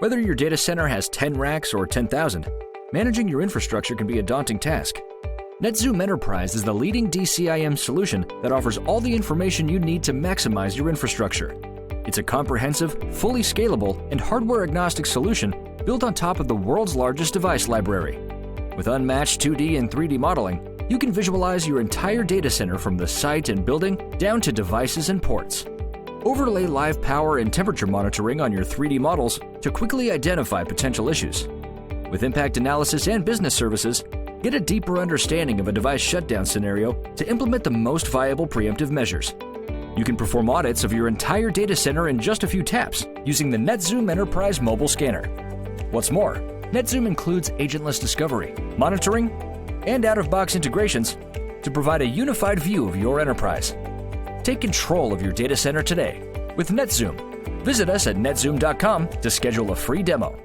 Whether your data center has 10 racks or 10,000, managing your infrastructure can be a daunting task. NetZoom Enterprise is the leading DCIM solution that offers all the information you need to maximize your infrastructure. It's a comprehensive, fully scalable, and hardware-agnostic solution built on top of the world's largest device library. With unmatched 2D and 3D modeling, you can visualize your entire data center from the site and building down to devices and ports. Overlay live power and temperature monitoring on your 3D models to quickly identify potential issues. With impact analysis and business services, get a deeper understanding of a device shutdown scenario to implement the most viable preemptive measures. You can perform audits of your entire data center in just a few taps using the NetZoom Enterprise mobile scanner. What's more, NetZoom includes agentless discovery, monitoring, and out-of-box integrations to provide a unified view of your enterprise. Take control of your data center today with NetZoom. Visit us at netzoom.com to schedule a free demo.